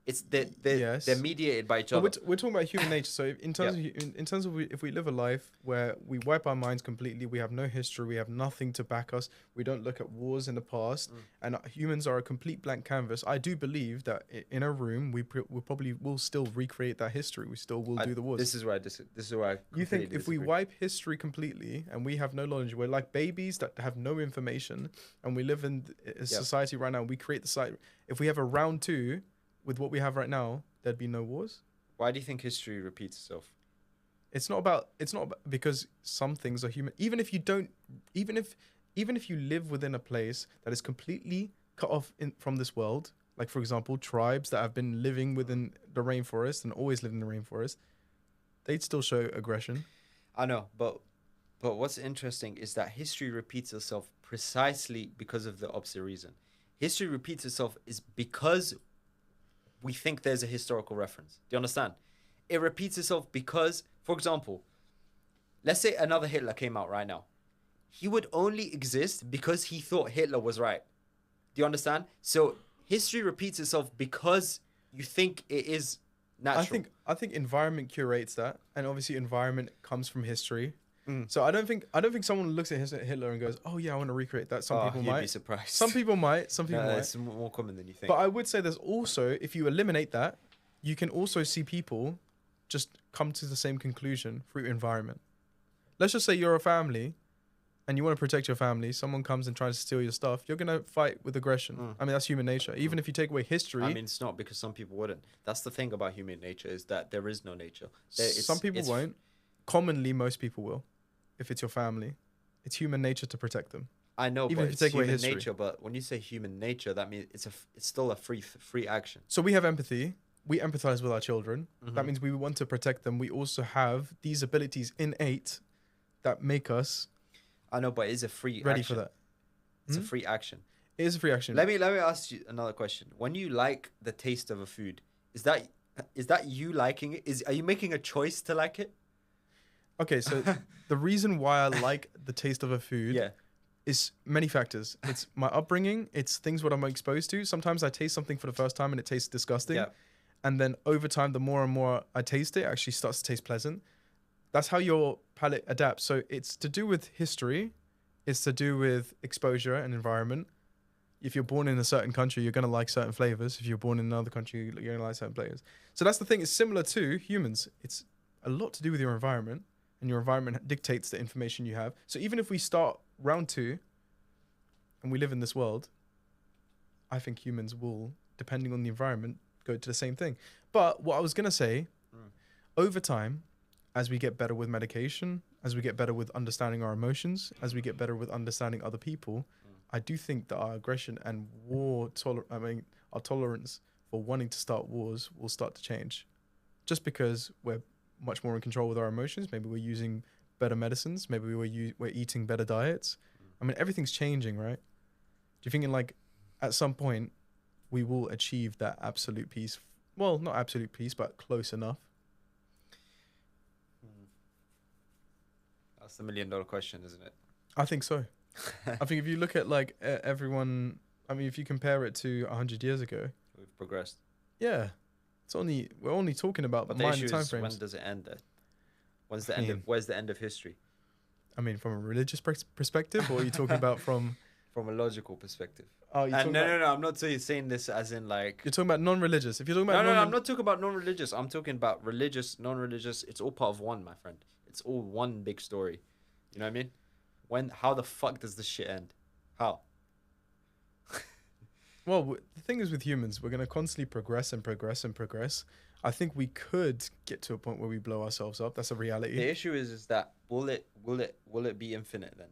It's Yes. they're mediated by each But other. we're talking about human nature. So in terms of in terms of if we live a life where we wipe our minds completely, we have no history, we have nothing to back us, we don't look at wars in the past, and humans are a complete blank canvas. I do believe that in a room we probably will still recreate that history. We still will do the wars. This is where I You think completely if we disagree. wipe history completely and we have no knowledge, we're like babies that have no information, and we live in a society right now. We create the site. If we have a round two with what we have right now, there'd be no wars. Why do you think history repeats itself? It's not about because some things are human. Even if you live within a place that is completely cut off from this world, like for example, tribes that have been living within the rainforest and always lived in the rainforest, they'd still show aggression. I know, but what's interesting is that history repeats itself precisely because of the opposite reason. History repeats itself is because we think there's a historical reference. Do you understand? It repeats itself because, for example, let's say another Hitler came out right now. He would only exist because he thought Hitler was right. Do you understand? So history repeats itself because you think it is natural. I think environment curates that, and obviously environment comes from history. So I don't think someone looks at Hitler and goes, "Oh yeah, I want to recreate that." Some people you'd might. be surprised. Some people might. Some people might. It's more common than you think. But I would say there's also, if you eliminate that, you can also see people just come to the same conclusion through environment. Let's just say you're a family and you want to protect your family. Someone comes and tries to steal your stuff. You're going to fight with aggression. I mean, that's human nature. Even if you take away history. I mean, it's not because some people wouldn't. That's the thing about human nature is that there is no nature. Some people won't. Commonly, most people will. If it's your family, it's human nature to protect them. I know, Even but if you it's take away human history. nature. But when you say human nature, that means it's still a free action. So we have empathy. We empathize with our children. That means we want to protect them. We also have these abilities innate that make us I know, but it's a free ready action. for that. It's a free action. It is a free action. Let me ask you another question. When you like the taste of a food, is that you liking it? Are you making a choice to like it? Okay, so the reason why I like the taste of a food Yeah. is many factors. It's my upbringing. It's things what I'm exposed to. Sometimes I taste something for the first time and it tastes disgusting. Yeah. And then over time, the more and more I taste it, actually starts to taste pleasant. That's how your palate adapts. So it's to do with history. It's to do with exposure and environment. If you're born in a certain country, you're going to like certain flavors. If you're born in another country, you're going to like certain flavors. So that's the thing. It's similar to humans. It's a lot to do with your environment. And your environment dictates the information you have. So even if we start round two and we live in this world, I think humans will, depending on the environment, go to the same thing. But what I was going to say, over time, as we get better with medication, as we get better with understanding our emotions, as we get better with understanding other people, I do think that our aggression and our tolerance for wanting to start wars will start to change. Just because we're much more in control with our emotions. Maybe we're using better medicines. Maybe we're eating better diets. I mean, everything's changing, right? Do you think in like at some point we will achieve that absolute peace? Well, not absolute peace, but close enough. That's the $1 million question, isn't it? I think so. I think if you look at like everyone, I mean, if you compare it to 100 years ago, We've progressed. yeah, we're only talking about But the minor issue is, timeframes. when does it end then? When's the I end of, mean- where's the end of history? I mean, from a religious perspective, or are you talking about from? From a logical perspective. Oh, you're talking about, No, I'm not saying this as in like... you're talking about non-religious. If you're talking about No, I'm not talking about non-religious. I'm talking about religious, non-religious. It's all part of one, my friend. It's all one big story. You know what I mean? How the fuck does this shit end? How? Well, the thing is with humans, we're going to constantly progress and progress and progress. I think we could get to a point where we blow ourselves up. That's a reality. The issue is that will it be infinite then?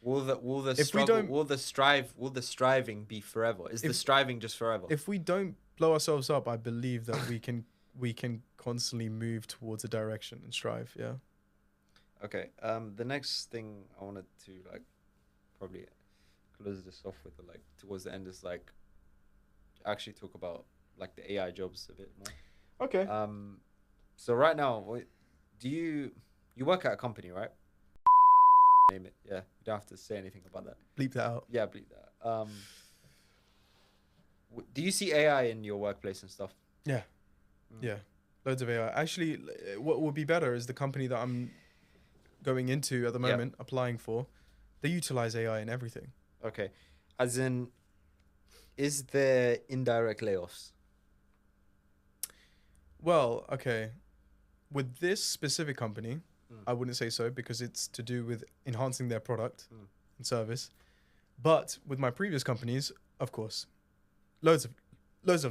Will the If we struggle, don't- will the striving be forever? Is the If- striving just forever? If we don't blow ourselves up, I believe that we can constantly move towards a direction and strive. Yeah. Okay. The next thing I wanted to like probably close this off with, like towards the end, is like actually talk about like the AI jobs a bit more. Okay. So right now, do you work at a company, right? Name it. Yeah, you don't have to say anything about that. Bleep that out. Yeah, bleep that. Do you see AI in your workplace and stuff? Yeah. Mm. Yeah. Loads of AI. Actually, what would be better is the company that I'm going into at the Yeah. moment, applying for, they utilize AI in everything. Okay. As in, is there indirect layoffs? Well, okay. With this specific company, Mm. I wouldn't say so because it's to do with enhancing their product Mm. and service. But with my previous companies, of course, loads of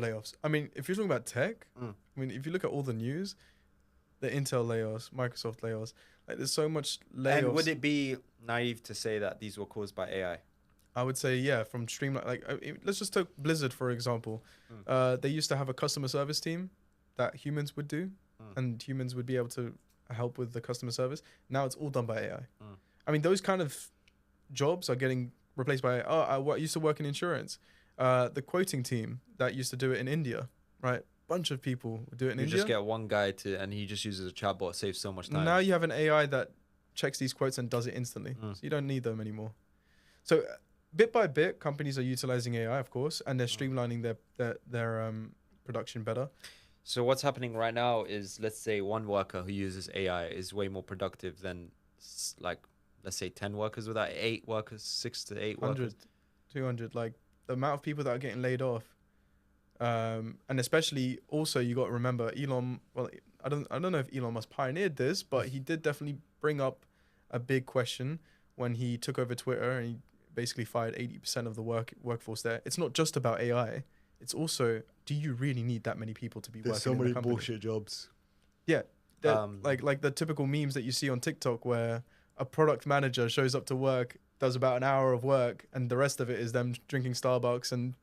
layoffs. I mean, if you're talking about tech, Mm. I mean, if you look at all the news, the Intel layoffs, Microsoft layoffs, like there's so much layoffs. And would it be naive to say that these were caused by AI? I would say, yeah, from streamline. Like, let's just take Blizzard for example. Mm. They used to have a customer service team that humans would do, and humans would be able to help with the customer service. Now it's all done by AI. Mm. I mean, those kind of jobs are getting replaced by. I used to work in insurance. The quoting team that used to do it in India, right? Bunch of people would do it in You India. just get one guy and he just uses a chatbot, saves so much time. Now you have an AI that checks these quotes and does it instantly. Mm. So you don't need them anymore. So bit by bit, companies are utilizing AI, of course, and they're streamlining their production better. So what's happening right now is, let's say one worker who uses AI is way more productive than like, let's say 10 workers without 8 workers, 6 to 8 workers. 100, 200, like the amount of people that are getting laid off. And especially also you got to remember Elon, well, I don't know if Elon Musk pioneered this, but he did definitely bring up a big question when he took over Twitter and he basically fired 80% of the workforce there. It's not just about AI. It's also, do you really need that many people to be working in the company? jobs. Yeah. Like the typical memes that you see on TikTok where a product manager shows up to work, does about an hour of work, and the rest of it is them drinking Starbucks and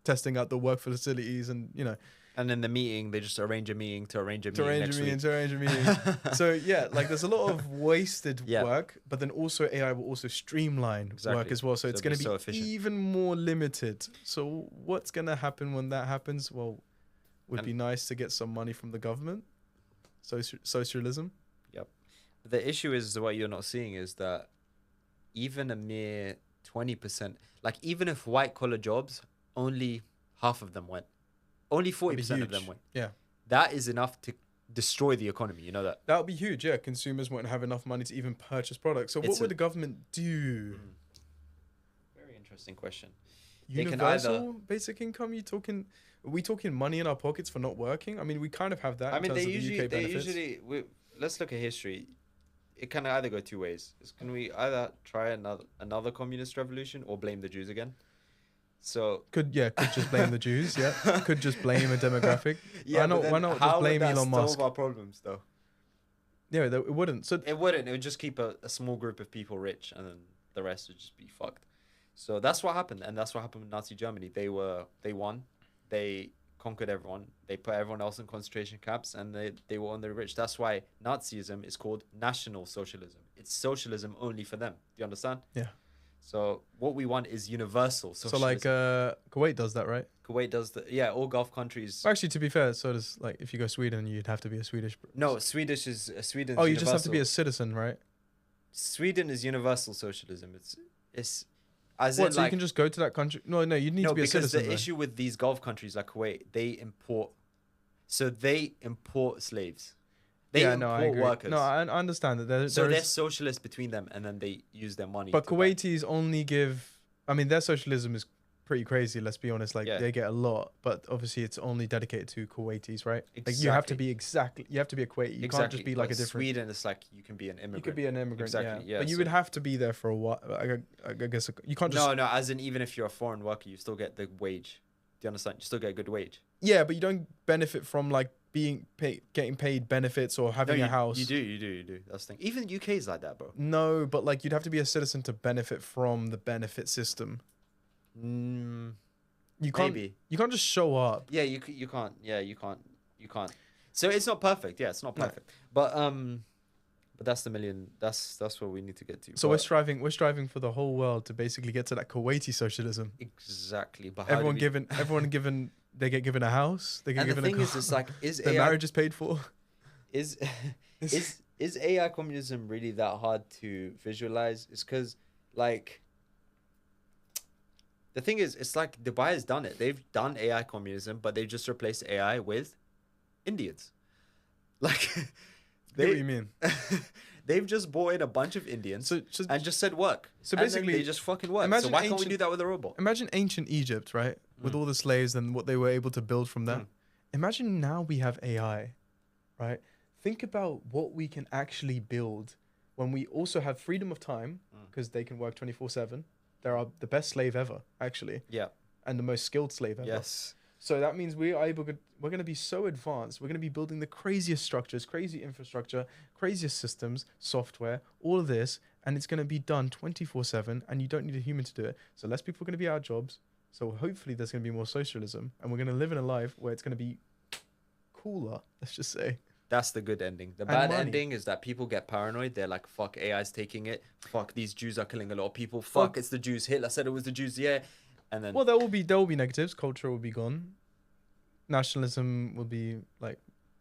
testing out the work facilities and, you know. And in the meeting, they just arrange a meeting to arrange a meeting next week. To arrange a meeting. So, yeah, like there's a lot of wasted Yeah. work, but then also AI will also streamline work as well. So it's it'll going be to so be efficient. even more limited. So what's going to happen when that happens? Well, would be nice to get some money from the government. Socialism. The issue is, what you're not seeing is that even a mere 20%, like even if white collar jobs, only half of them went. Only 40% of them huge. went. Yeah. That is enough to destroy the economy. You know that? That would be huge. Yeah. Consumers won't have enough money to even purchase products. So what would the government do? Very interesting question. They can Universal basic income? Are we talking money in our pockets for not working? I mean, we kind of have that. I mean, in terms of the UK benefits. Let's look at history. It can either go two ways. Can we either try another communist revolution or blame the Jews again? So Could just blame the Jews. Yeah, could just blame a demographic. yeah, why not just blame Elon Musk? Solve our problems though. Yeah, it wouldn't. So It wouldn't. It would just keep a small group of people rich, and then the rest would just be fucked. So that's what happened, and that's what happened with Nazi Germany. They won. They conquered everyone. They put everyone else in concentration camps, and they were on the rich. That's why Nazism is called National Socialism. It's socialism only for them. Do you understand? Yeah. So what we want is universal So like socialism. Kuwait does that, right? Kuwait does all Gulf countries. Actually, to be fair, so does like if you go Sweden, you'd have to be a Swedish. No, Sweden's Oh, you just have to be a universal. citizen, right? Sweden is universal socialism. It's as What? in So you like can just go to that country? No, no, you need no, to be a because citizen. the though. issue with these Gulf countries like Kuwait, they import slaves. They yeah, import no, I agree. workers. No, I understand that. So they're is, socialist between them, and then they use their money. but to buy- Kuwaitis only give. I mean, their socialism is pretty crazy. Let's be honest. Like Yeah. they get a lot, but obviously it's only dedicated to Kuwaitis, right? Like you have to be exactly. You have to be a Kuwaiti. You can't just be like But a different. Sweden, it's like you can be an immigrant. You could be an immigrant, Exactly, yeah, But you so- would have to be there for a while. I guess you can't just. No, as in even if you're a foreign worker, you still get the wage. Do you understand? You still get a good wage. Yeah, but you don't benefit from like getting paid benefits or having No, a house. You do. That's the thing. Even the UK is like that, bro. No, but like you'd have to be a citizen to benefit from the benefit system. You can't. Maybe. You can't just show up. Yeah, you can't. Yeah, you can't. So it's not perfect. Yeah, it's not No. perfect. But that's the million. That's what we need to get to. So But we're striving for the whole world to basically get to that Kuwaiti socialism. exactly. But how do Everyone we- given, they get given a house. They get And the given a thing car. is, it's like, is their AI marriage is paid for. is is AI communism really that hard to visualize? It's because like the thing is, it's like Dubai has done it. They've done AI communism, but they just replaced AI with Indians. Like I get what you mean. they've just brought in a bunch of Indians So and just said work. So And then basically, they just fucking work. So imagine why can't we ancient- do that with a robot? imagine ancient Egypt, right? With all the slaves and what they were able to build from that. Mm. Imagine now we have AI, right? Think about what we can actually build when we also have freedom of time because they can work 24/7. They're the best slave ever, actually, Yeah. and the most skilled slave ever. Yes. So that means we're going to be so advanced. We're going to be building the craziest structures, crazy infrastructure, craziest systems, software, all of this, and it's going to be done 24/7, and you don't need a human to do it. So less people are going to be out of jobs. So hopefully there's going to be more socialism, and we're going to live in a life where it's going to be cooler. Let's just say. That's the good ending. The And bad money. ending is that people get paranoid. They're like, fuck, AI's taking it. Fuck, these Jews are killing a lot of people. Fuck, it's the Jews. Hitler said it was the Jews, yeah. And then Well, there will be negatives. Culture will be gone. Nationalism will be like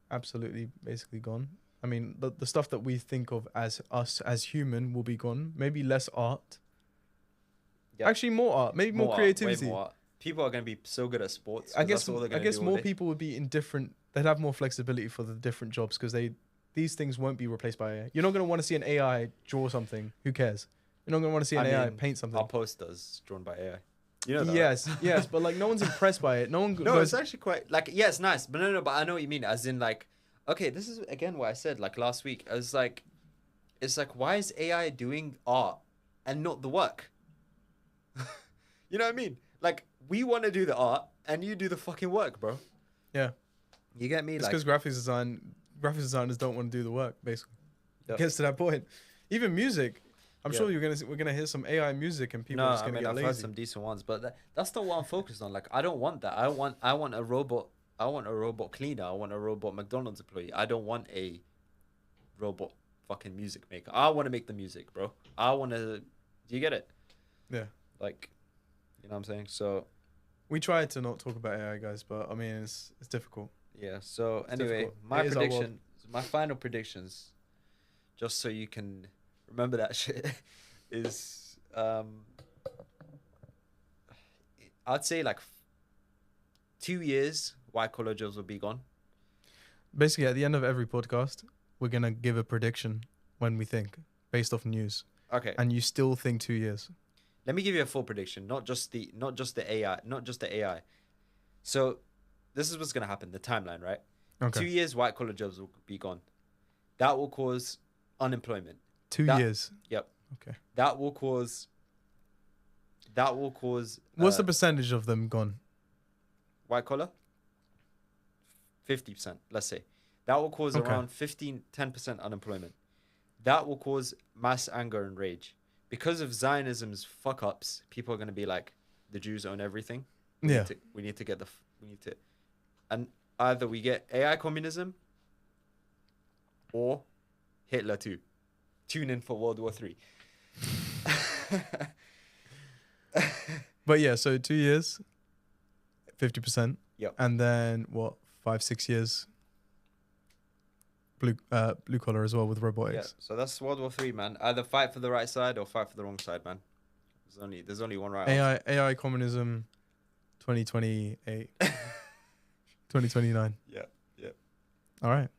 absolutely basically gone. I mean, the stuff that we think of as us as human will be gone. Maybe less art. Yep. Actually, more art. Maybe more art, creativity. way more art. People are going to be so good at sports. I 'cause guess that's all they're I gonna guess do all more day. people would be in different. They'd have more flexibility for the different jobs because these things won't be replaced by AI. You're not going to want to see an AI draw something. Who cares? You're not going to want to see an AI mean, paint something. Our posters drawn by AI. You know that, right? Yes, but like no one's impressed by it. No one No, goes. it's actually quite like yeah, it's nice, but no, but I know what you mean. As in like, okay, this is again what I said like last week. I was like, it's like why is AI doing art and not the work? You know what I mean? Like we want to do the art and you do the fucking work, bro. Yeah. You get me? It's Like because graphics designers don't want to do the work. Basically, Yep. it gets to that point. Even music, I'm Yeah. sure we're gonna hear some AI music and people no, are just I gonna mean get I've heard lazy. some decent ones, but that's not what I'm focused on. Like I don't want that. I want a robot. I want a robot cleaner. I want a robot McDonald's employee. I don't want a robot fucking music maker. I want to make the music, bro. I want to. Do you get it? Yeah. Like, you know what I'm saying? So We tried to not talk about AI, guys, but I mean it's difficult. yeah. So It's anyway, difficult. my It is our world. prediction, my final predictions, just so you can remember that shit, is I'd say like 2 years, white collar jobs will be gone. Basically, at the end of every podcast, we're gonna give a prediction when we think based off news, Okay. and you still think 2 years. Let me give you a full prediction, not just the AI. So this is what's gonna happen, the timeline, right? Okay. 2 years, white collar jobs will be gone. That will cause unemployment. 2 that- years. Yep. Okay. That will cause. What's the percentage of them gone? white collar? 50%, let's say. That will cause Okay. around 10% unemployment. That will cause mass anger and rage. Because of Zionism's fuck ups, people are going to be like, the Jews own everything. Yeah. We need to get we need to And either we get AI communism or Hitler too. Tune in for World War III. But yeah, so 2 years, 50%. Yep. And then what, 5-6 years blue collar as well with Yeah. robotics. So that's World War III, man. Either fight for the right side or fight for the wrong side, man. There's only one right answer. AI communism 2028. 2029. Yeah. Yeah. All right.